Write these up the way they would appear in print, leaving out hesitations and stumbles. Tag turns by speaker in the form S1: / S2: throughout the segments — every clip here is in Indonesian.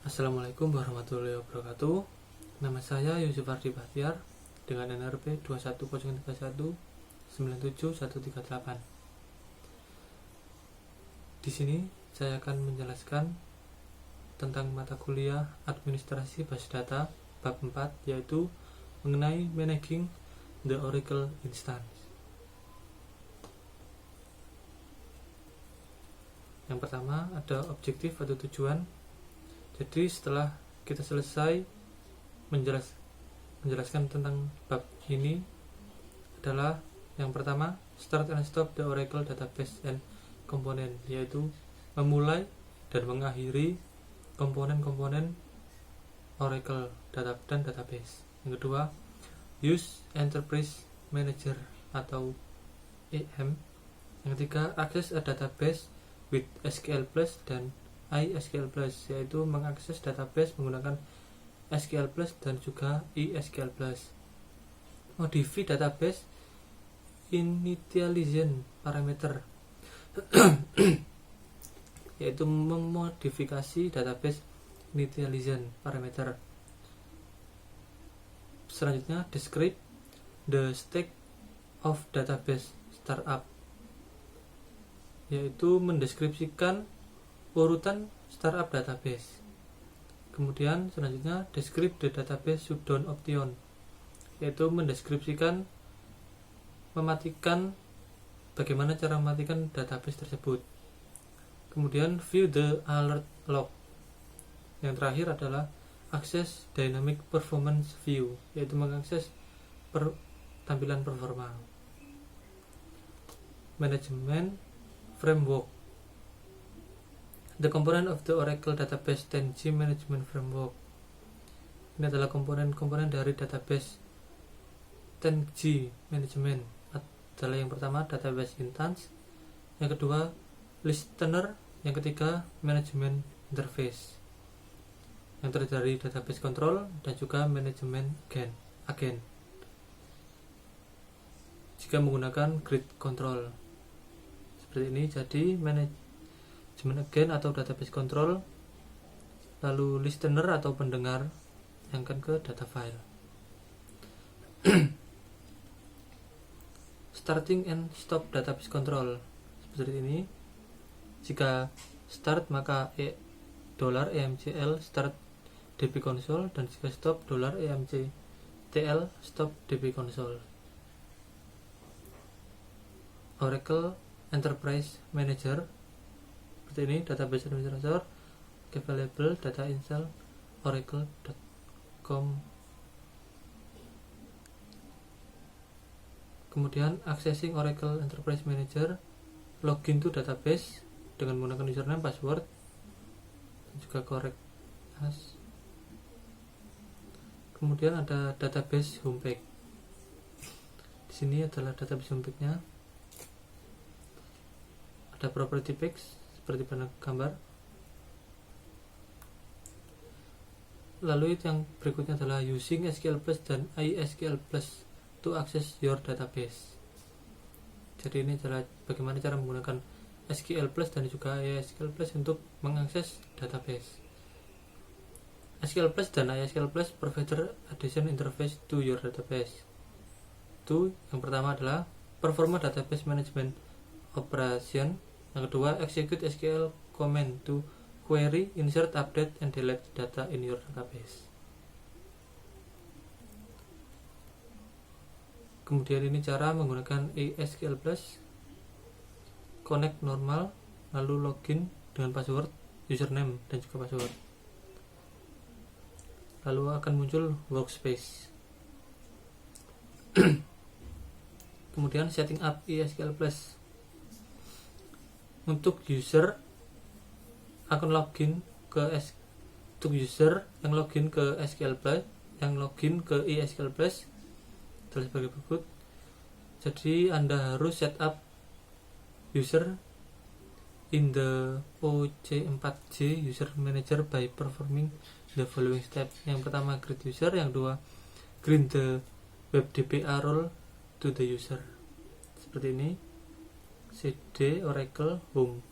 S1: Assalamualaikum warahmatullahi wabarakatuh. Nama saya Yusuf Ardi Bahtiar dengan NRP 21031971138. Di sini saya akan menjelaskan tentang mata kuliah Administrasi Basis Data bab 4, yaitu mengenai Managing the Oracle Instance. Yang pertama ada objektif atau tujuan. Jadi setelah kita selesai menjelaskan tentang bab ini adalah yang pertama, start and stop the Oracle database and component, yaitu memulai dan mengakhiri komponen-komponen Oracle dan database. Yang kedua, use Enterprise Manager atau EM. Yang ketiga, access a database with SQL Plus dan iSQL Plus, yaitu mengakses database menggunakan SQL Plus dan juga iSQL Plus. Modify database initialization parameter yaitu memodifikasi database initialization parameter. Selanjutnya, describe the state of database startup, yaitu mendeskripsikan urutan startup database. Kemudian selanjutnya, describe the database shutdown option, yaitu mendeskripsikan bagaimana cara mematikan database tersebut. Kemudian view the alert log. Yang terakhir adalah access dynamic performance view, yaitu mengakses tampilan performa. Management framework. The component of the Oracle Database 10G Management Framework. Ini adalah komponen-komponen dari database 10G Management. Adalah yang pertama, database instance. Yang kedua, listener. Yang ketiga, management interface, yang terdiri dari database control dan juga management agent jika menggunakan grid control. Seperti ini. Jadi management agent atau database control, lalu listener atau pendengar yang akan ke data file. Starting and stop database control seperti ini. Jika start maka $EMCL start DB console, dan jika stop $EMCTL stop DB console. Oracle Enterprise Manager seperti ini, database administrator, available data install oracle.com. Kemudian accessing Oracle Enterprise Manager, login to database dengan menggunakan username, password, dan juga correct as. Kemudian ada database homepage. Di sini adalah database homepage-nya. Ada property page seperti pada gambar. Lalu yang berikutnya adalah using SQL Plus dan iSQL Plus to access your database. Jadi ini adalah bagaimana cara menggunakan SQL Plus dan juga iSQL Plus untuk mengakses database. SQL Plus dan iSQL Plus provide addition interface to your database. Itu yang pertama adalah performa database management operation. Yang kedua, execute SQL command to query, insert, update, and delete data in your database. Kemudian ini cara menggunakan iSQL Plus. Connect normal, lalu login dengan password, username, dan juga password. Lalu akan muncul workspace. Kemudian setting up iSQL Plus. Untuk user akan login untuk user yang login ke SQL Plus, yang login ke iSQL Plus adalah sebagai berikut. Jadi Anda harus setup user in the OC4J user manager by performing the following step. Yang pertama, create user. Yang kedua, green the web DBA role to the user. Seperti ini. CD Oracle Home.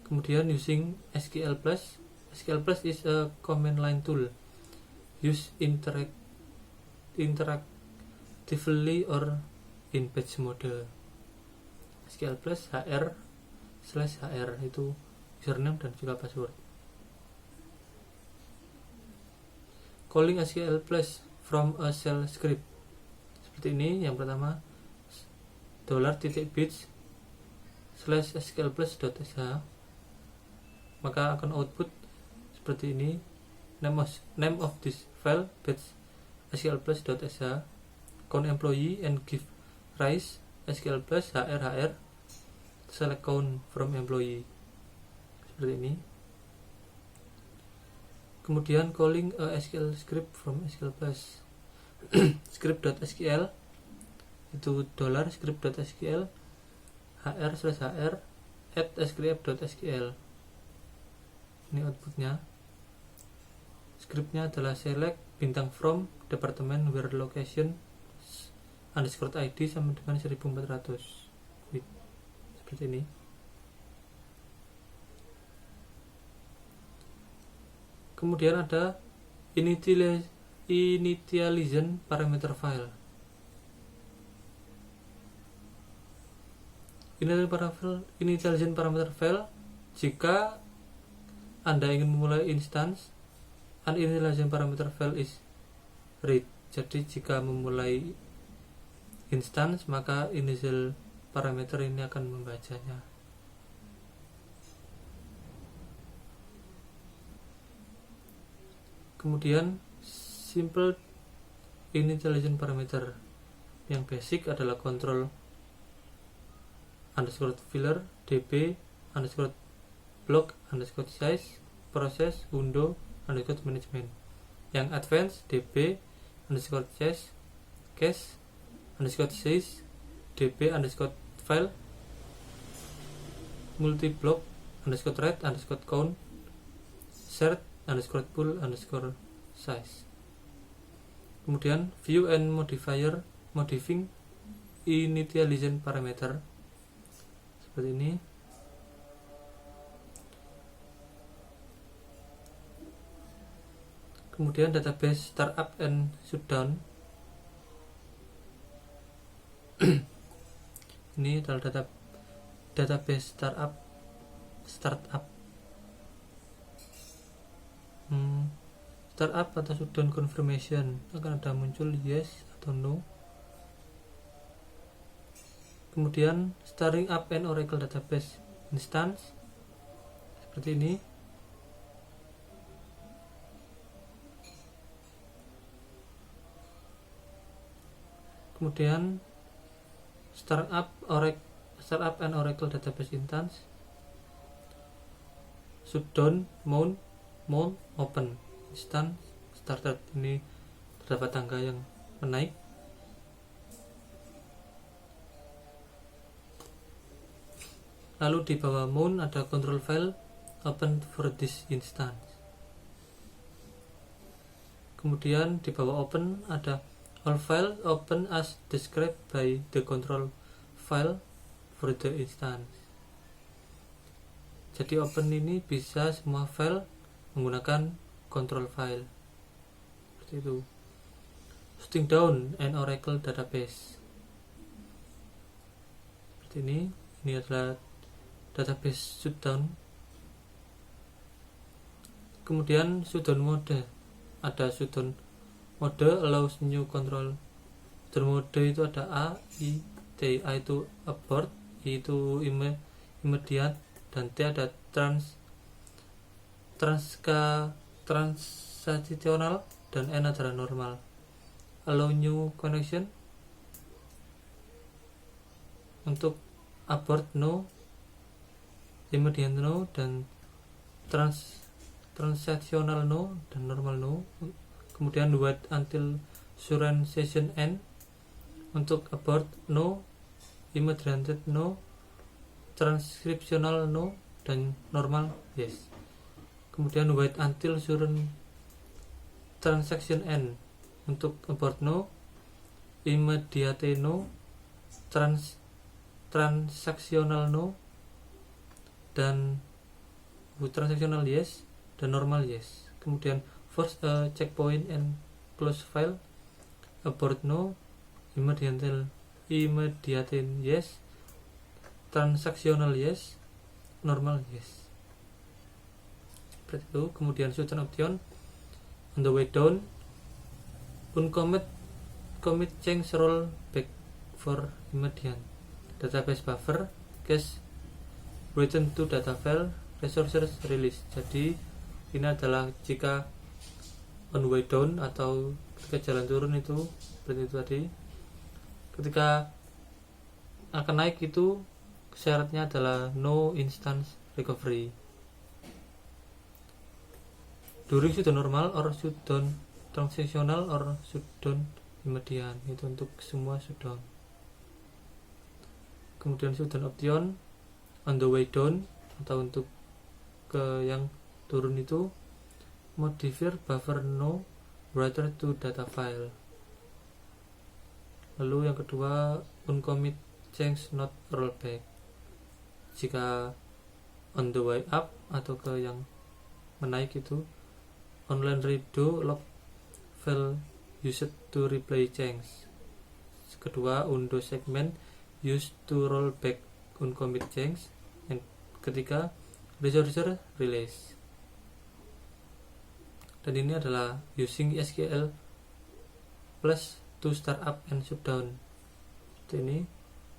S1: Kemudian using SQL Plus. SQL Plus is a command line tool used interactively or in batch mode. SQL Plus HR/HR itu username dan juga password. Calling SQL Plus from a shell script. Seperti ini. Yang pertama $bits/SQLplus.sh, maka akan output seperti ini. Name of this file bits/SQLplus.sh, count employee and give rise SQL Plus HR, select count from employee, seperti ini. Kemudian calling a SQL script from SQL Plus. Script.sql itu $script.sql HR/HR at script.sql. Ini outputnya. Scriptnya adalah select bintang from department where location _id sama dengan 1400. Seperti ini. Kemudian ada initialization parameter file. Initialization parameter file jika Anda ingin memulai instance, initialization parameter file is read. Jadi jika memulai instance, maka initial parameter ini akan membacanya. Kemudian simple initialization parameter yang basic adalah control _filler db _block _size proses window _management. Yang advance db _size cache _size db _file multi-block _read _count shared _pool _size. Kemudian view and modifying initialization parameter seperti ini. Kemudian database startup and shutdown. Ini adalah database startup. Startup atau shutdown confirmation akan ada muncul yes atau no. Kemudian starting up an Oracle database instance seperti ini. Kemudian startup an Oracle database instance, shutdown mount open instance started. Ini terdapat tangga yang menaik. Lalu di bawah mount ada control file open for this instance. Kemudian di bawah open ada all file open as described by the control file for the instance. Jadi open ini bisa semua file menggunakan control file. Seperti itu. Shutting down an Oracle database. Seperti ini. Ini adalah database shutdown. Kemudian shutdown mode. Ada shutdown mode allows new control. Shutdown mode itu ada A, I, T. A itu abort, I itu immediate, dan T ada transitional, dan N adalah normal. Allow new connection. Untuk abort no, immediate no, dan transactional no, dan normal no. Kemudian wait until current session end. Untuk abort no, immediate no, transcriptional no, dan normal yes. Kemudian wait until current transaction end. Untuk abort no, immediate no, transactional no, dan transactional yes dan normal yes. Kemudian force a checkpoint and close file, abort no, immediate yes, transactional yes, normal yes. Seperti itu. Kemudian shutdown option on the way down, uncommit commit change roll back for immediate database buffer cache return to data file resources release. Jadi ini adalah jika on way down atau ketika jalan turun itu seperti itu tadi, ketika akan naik itu syaratnya adalah no instance recovery. During shutdown normal or shutdown transactional or shutdown immediate, itu untuk semua shutdown. Kemudian shutdown option on the way down atau untuk ke yang turun itu modifier buffer no writer to data file. Lalu yang kedua uncommit change not rollback. Jika on the way up atau ke yang menaik itu online redo log file used to replay change. Kedua undo segment used to roll back uncommit change. Yang ketiga resource release. Dan ini adalah using SQL plus to start up and shutdown. Ini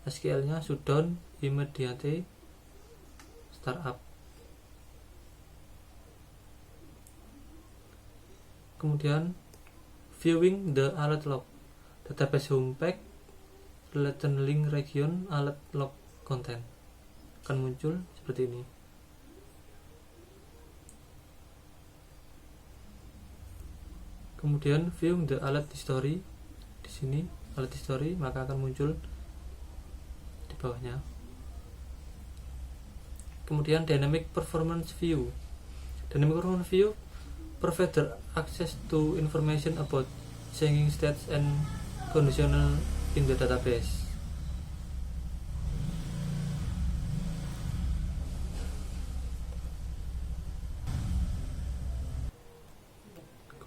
S1: SQL nya shutdown immediate start up. Kemudian viewing the alert log, database home pack related link region alert log content akan muncul seperti ini. Kemudian view the alert history, di sini alert history maka akan muncul di bawahnya. Kemudian dynamic performance view. Dynamic performance view provide access to information about changing states and conditional in the database.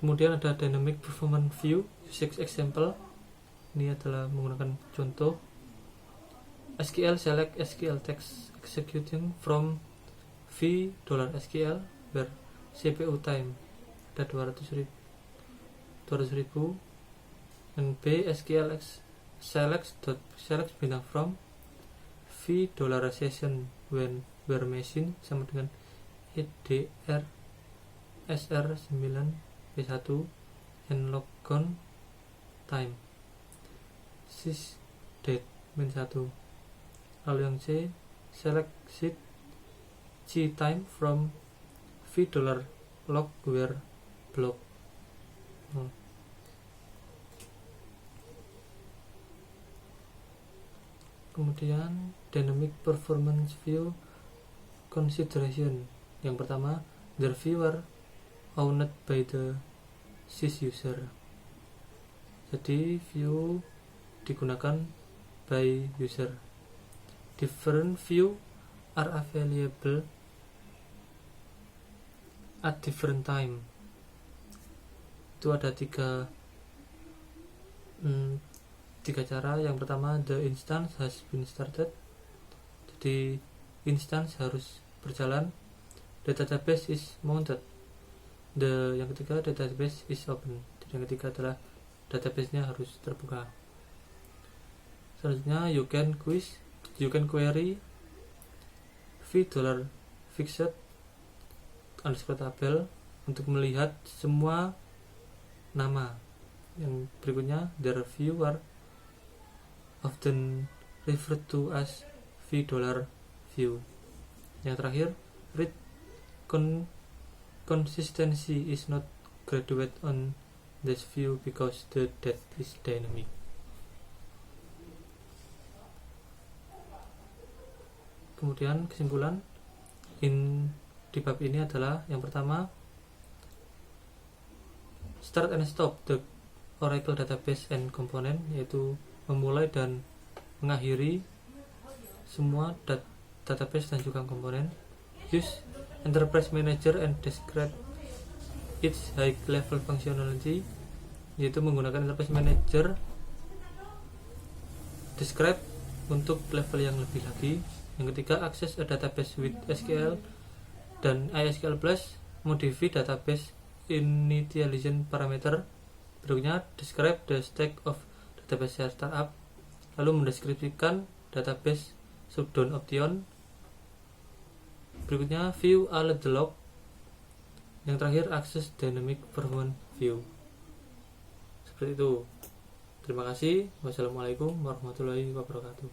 S1: Kemudian ada dynamic performance view usage example. Ini adalah menggunakan contoh SQL select SQL text executing from $SQL where CPU time ada 200.000 dan B SQL select bintang from $session when where machine sama dengan EDR SR9 P1 and logon time sys date min 1. Lalu yang C select sheet C time from $log where block. Kemudian dynamic performance view consideration. Yang pertama, the viewer owned by the sys user. Jadi view digunakan by user. Different view are available at different time. Itu ada tiga cara. Yang pertama, the instance has been started. Jadi instance harus berjalan. The database is mounted. Yang ketiga, database is open. Jadi yang ketiga adalah database-nya harus terbuka. Selanjutnya, you can query $fixed underscore tabel untuk melihat semua nama. Yang berikutnya, the reviewer often referred to as $view. Yang terakhir, read consistency is not graduate on this view because the date is dynamic. Kemudian kesimpulan di bab ini adalah yang pertama, start and stop the Oracle database and component, yaitu memulai dan mengakhiri semua database dan juga komponen. Use Enterprise Manager and describe its high level functionality, yaitu menggunakan Enterprise Manager describe untuk level yang lebih lagi. Yang ketiga, access a database with SQL dan ISQL Plus, modify database initialization parameter. Berikutnya, describe the stack of database startup, lalu mendeskripsikan database shutdown option. Berikutnya, view all the log. Yang terakhir, access dynamic performance view. Seperti itu. Terima kasih. Wassalamualaikum warahmatullahi wabarakatuh.